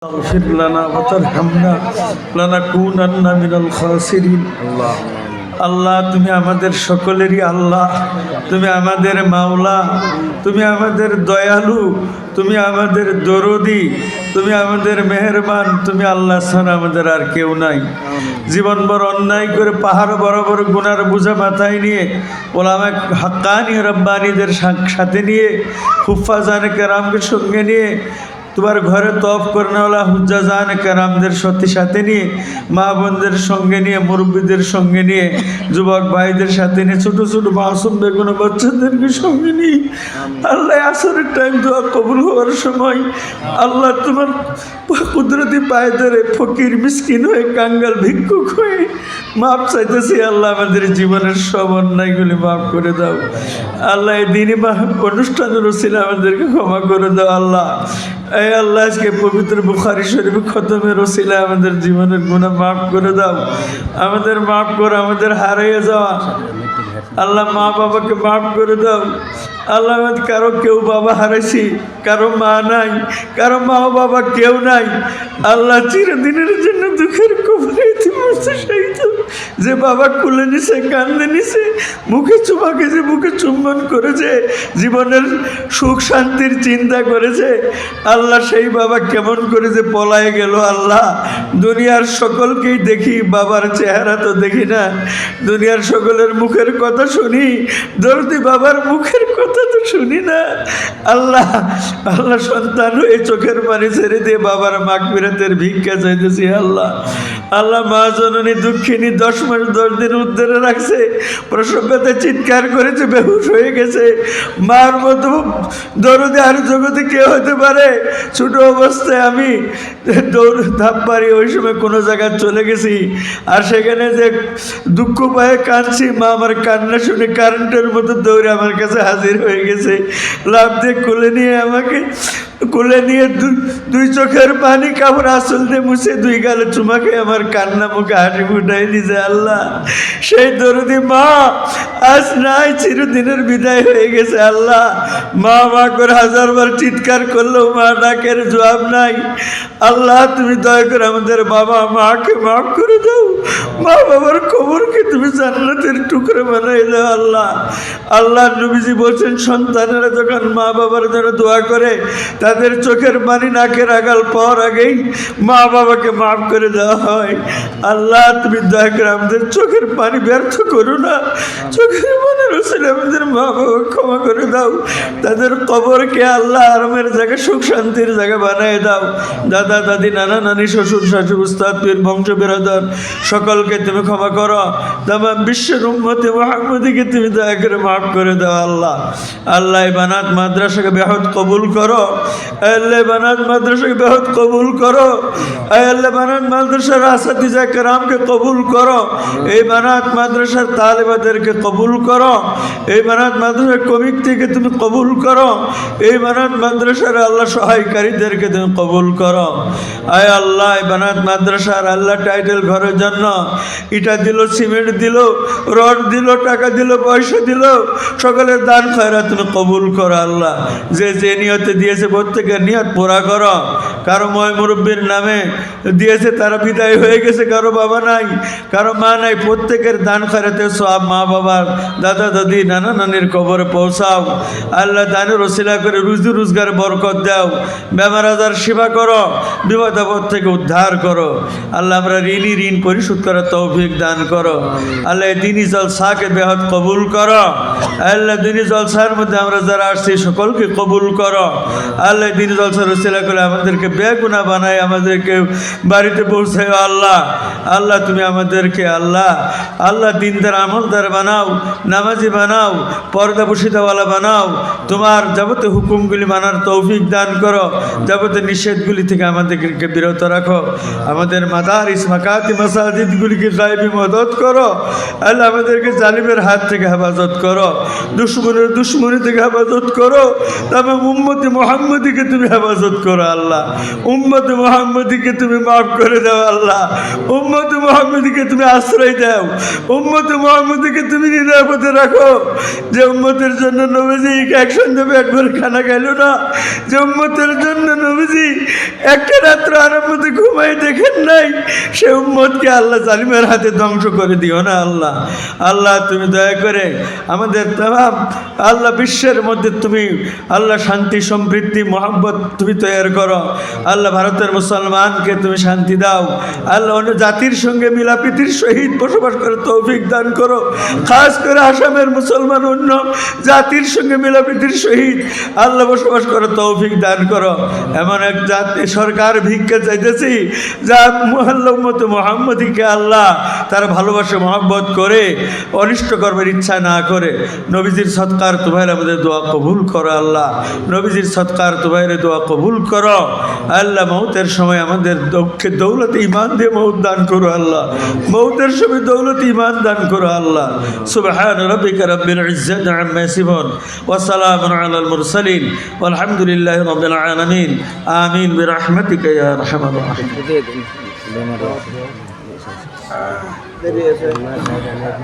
اغفر لنا وترحمنا لنكونن من الخاسرين আল্লাহ তুমি আমাদের সকলেরই আল্লাহ, তুমি আমাদের মাওলা, তুমি আমাদের দয়ালু, তুমি আমাদের দরদি, তুমি আমাদের মেহেরবান, তুমি আল্লাহ ছাড়া আমাদের আর কেউ নাই। জীবনভর অন্যায় করে পাহাড় বরাবর গুনার বোঝা মাথায় নিয়ে ওলামা হাক্কানি রব্বানিদের সাথে নিয়ে হুফাজানে কেরামকে সঙ্গে নিয়ে তোমার ঘরে তফ করনেওয়ালা হুজ্জাজান কেরামদের সাথে নিয়ে মা বোনদের সঙ্গে নিয়ে মুরব্বীদের সঙ্গে নিয়ে যুবক ভাইদের সাথে নিয়ে ছোটো ছোটো মাসুম বেগুনো বাচ্চাদেরকে সঙ্গে নিয়ে আল্লাহ আসরের টাইম দোয়া কবুল হওয়ার সময় আল্লাহ তোমার কুদরতি পায়ে ধরে ফকির মিসকিন হয়ে কাঙ্গাল ভিক্ষুক হয়ে মাপ চাইতেছি। আল্লাহ আমাদের জীবনের সব অন্যায়গুলি মাফ করে দাও। আল্লাহ এই দিনই অনুষ্ঠানের রসিলে আমাদেরকে ক্ষমা করে দাও। আল্লাহ এই আল্লাহ আজকে পবিত্র বুখারী শরীফ খতমের রসিলে আমাদের জীবনের গুনাহ মাফ করে দাও। আমাদের মাফ করো, আমাদের হারিয়ে যাওয়া আল্লাহ মা বাবাকে মাফ করে দাও। আল্লাহ কারো কেউ বাবা হারাইছি, কারো মা নাই, কারো মা বাবা কেউ নাই। আল্লাহ চিরদিনের জন্য দুঃখের কবরে যে বাবা কুলে নিছে, কান্দে নিছে, মুখে চুমাকে যে মুখে চুম্বন করেছে, জীবনের সুখ শান্তির চিন্তা করেছে, আল্লাহ সেই বাবা কেমন করে যে পলায় গেল। আল্লাহ দুনিয়ার সকলকেই দেখি, বাবার চেহারা তো দেখি না। দুনিয়ার সকলের মুখের কথা শুনি, দরদি বাবার মুখের কথা তো শুনি না। আল্লাহ আল্লাহ সন্তান হয়ে চোখের পানি ছেড়ে দিয়ে বাবার মাগফিরাতের ভিক্ষা চাইতেছি। আল্লাহ আল্লাহ মা জননী দুঃখিনী 10 মাস 10 দিন উদ্ধারে রাখছে, প্রসব ব্যথায় চিৎকার করেছে, বেহুশ হয়ে গেছে। মার মতো দরদে আর জগতে কে হতে পারে? ছোট অবস্থায় আমি দৌড় ধাপ পারি, ওই সময় কোনো জায়গায় চলে গেছি, আর সেখানে যে দুঃখ পায়ে কাঁদছি, মা আমার কান্না শুনে কারেন্টের মতো দৌড়ে আমার কাছে হাজির হয়ে গেছে। লাফ দিয়ে কোলে নিয়ে দুই চোখের পানি কাপড় আসল দিয়ে মুছে 2 গালে চুমাকে আমার কান্না মুখে হাসি ফুটাই দিছে। আল্লাহ সেই দরদি মা আজ নাই, চিরদিনের বিদায় হয়ে গেছে। আল্লাহ মা মা করে 1000 বার চিৎকার করলেও মা ডাকের জবাব নাই। আল্লাহ তুমি দয়া করে আমাদের বাবা মাকে মাফ করে দাও। মা বাবার কবরকে তুমি জান্নাতের টুকরো বানাই দাও। আল্লাহ আল্লাহ নবীজি বলছেন, সন্তানেরা যখন মা বাবার জন্য দোয়া করে তাদের চোখের পানি নাকের আগাল পাওয়ার আগেই মা বাবাকে মাফ করে দেওয়া হয়। আল্লাহ তুমি দয়া করে আমাদের চোখের পানি ব্যর্থ করো না। চোখের পানি রসিলে আমাদের মা বাবা ক্ষমা করে দাও। তাদের কবরকে আল্লাহ আরামের জায়গা, সুখ শান্তির জায়গা বানিয়ে দাও। দাদা দাদি, নানা নানি, শ্বশুর শাশুড়ি, উস্তাদ পীর, বংশ বিরাদর সকলকে তুমি ক্ষমা করো। তামাম বিশ্বের উম্মতে মুহাম্মদীকে তুমি দয়া করে মাফ করে দাও। আল্লাহ আল্লাহ বানাত মাদ্রাসাকে বেহদ কবুল করো। আল্লাহ বানাত মাদ্রাসাকে বেহদ কবুল করো। আল্লাহ বানাত মাদ্রাসার আসাতিজা কেরামকে কবুল করো। এই বানাত মাদ্রাসার তালেবাদেরকে কবুল করো। এই বানাত মাদ্রাসার কমিটিকে তুমি কবুল করো। এই বানাত মাদ্রাসার আল্লাহ সহায়কারীদেরকে তুমি কবুল করো। আয় আল্লাহ বানাত মাদ্রাসার আল্লাহ টাইটেল ঘরের জন্য ইটা দিল, সিমেন্ট দিল, রড দিল, টাকা দিল, পয়সা দিল, সকলের দান খয়রাত তুমি কবুল করো। আল্লাহ যে নিয়তে দিয়েছে প্রত্যেকের নিয়ত পুরা করো। কারো ময় মুরব্বীর নামে দিয়েছে, তারা বিদায় হয়ে গেছে, কারো বাবা নাই, কারো মা নাই, প্রত্যেকের দান খয়রাতে সব মা বাবার, দাদা দাদি, নানা নানির কবরে পৌঁছাও। আল্লাহ দানের ওসিলা করে রুজি রোজগার বরকত দাও। বেমার আজার সেবা করো, বিপদ আপদ থেকে উদ্ধার করো। আল্লাহ আমরা ঋণ পরিশোধ করার তৌফিক দান করো। আল্লাহ দিনী জলসাকে বেহদ কবুল করো। আল্লাহ দিনী জলসার মধ্যে আমরা যারা আসছি সকলকে কবুল করো। আল্লাহ দিনী জলসার ওসিলা করে আমাদেরকে বেগুনাহ বানায় আমাদেরকে বাড়িতে পৌঁছায়। আল্লাহ আল্লাহ তুমি আমাদেরকে আল্লাহ আল্লাহ দিনদার আমলদার বানাও, নামাজি বানাও, পর্দা বসিতাওয়ালা বানাও। তোমার যাবতীয় হুকুমগুলি মানার তৌফিক দান করো। যাবতীয় নিষেধগুলি থেকে আমাদেরকে বিরত রাখো। আমাদের মাদারিস মাকাতি মাসাজিদগুলিকে গায়বী মদত করো। আল্লাহ আমাদেরকে জালিমের হাত থেকে হেফাজত করো, দুশ্মনের দুশ্মনী থেকে হেফাজত করো। তবে উম্মতে মুহাম্মদী মুহাম্মদীকে তুমি হেফাজত করো আল্লাহ, উম্মত মুহাম্মদীকে তুমি মাফ করে দাও আল্লাহ, উম্মত মুহাম্মদীকে তুমি আশ্রয় দাও, উম্মত মুহাম্মদীকে তুমি নিরাপদে রাখো। যে উম্মতের জন্য নবীজি একসঙ্গে একবার খানা খাইল না, যে উম্মতের জন্য নবীজি একটা রাত্র আরামতে ঘুমাই দেখেন নাই, সে উম্মতকে আল্লাহ জালিমের হাতে ধ্বংস করে দিও না আল্লাহ। আল্লাহ তুমি দয়া করে আমাদের তাম আল্লাহ বিশ্বের মধ্যে তুমি আল্লাহ শান্তি সমৃদ্ধি মহব্বত তুমি তৈরি করো আল্লাহ। ভারতের মুসলমানকে তুমি শান্তি দাও আল্লাহ, অন্য জাতির সঙ্গে মিলাপ্রীতির সহিত বসবাস করে তৌফিক দান করো। খাস করে আসামের মুসলমান অন্য জাতির সঙ্গে মিলাপ্রীতির সহিত আল্লাহ বসবাস করে তৌফিক দান করো। এমন এক জাতি সরকার ভিক্ষা চাইতেছি যা আল্লাহ উম্মত মুহাম্মদীকে আল্লাহ তার ভালোবাসা মহব্বত করে অনিষ্ট করবার ইচ্ছা না করে নবীজির সৎকার তোমার আমাদের দোয়া কবুল করো আল্লাহ, নবীজির সৎকার তোমার দোয়া কবুল করো আল্লাহ। মৌতের সময় আমাদের দক্ষে দৌলত ইমান দিয়ে মৌত দান করো আল্লাহ, মৌতের সময় দৌলত ইমান দান করো আল্লাহ। সুবহান রাব্বিকা রাব্বিল ইজ্জাতি আম্মা ইয়াসিফুন ওয়া সালামুন আলাল মুরসালিন ওয়ালহামদুলিল্লাহি রাব্বিল আলামিন। আমিন বিরহমাতিকা ইয়া আরহামার রাহিমিন।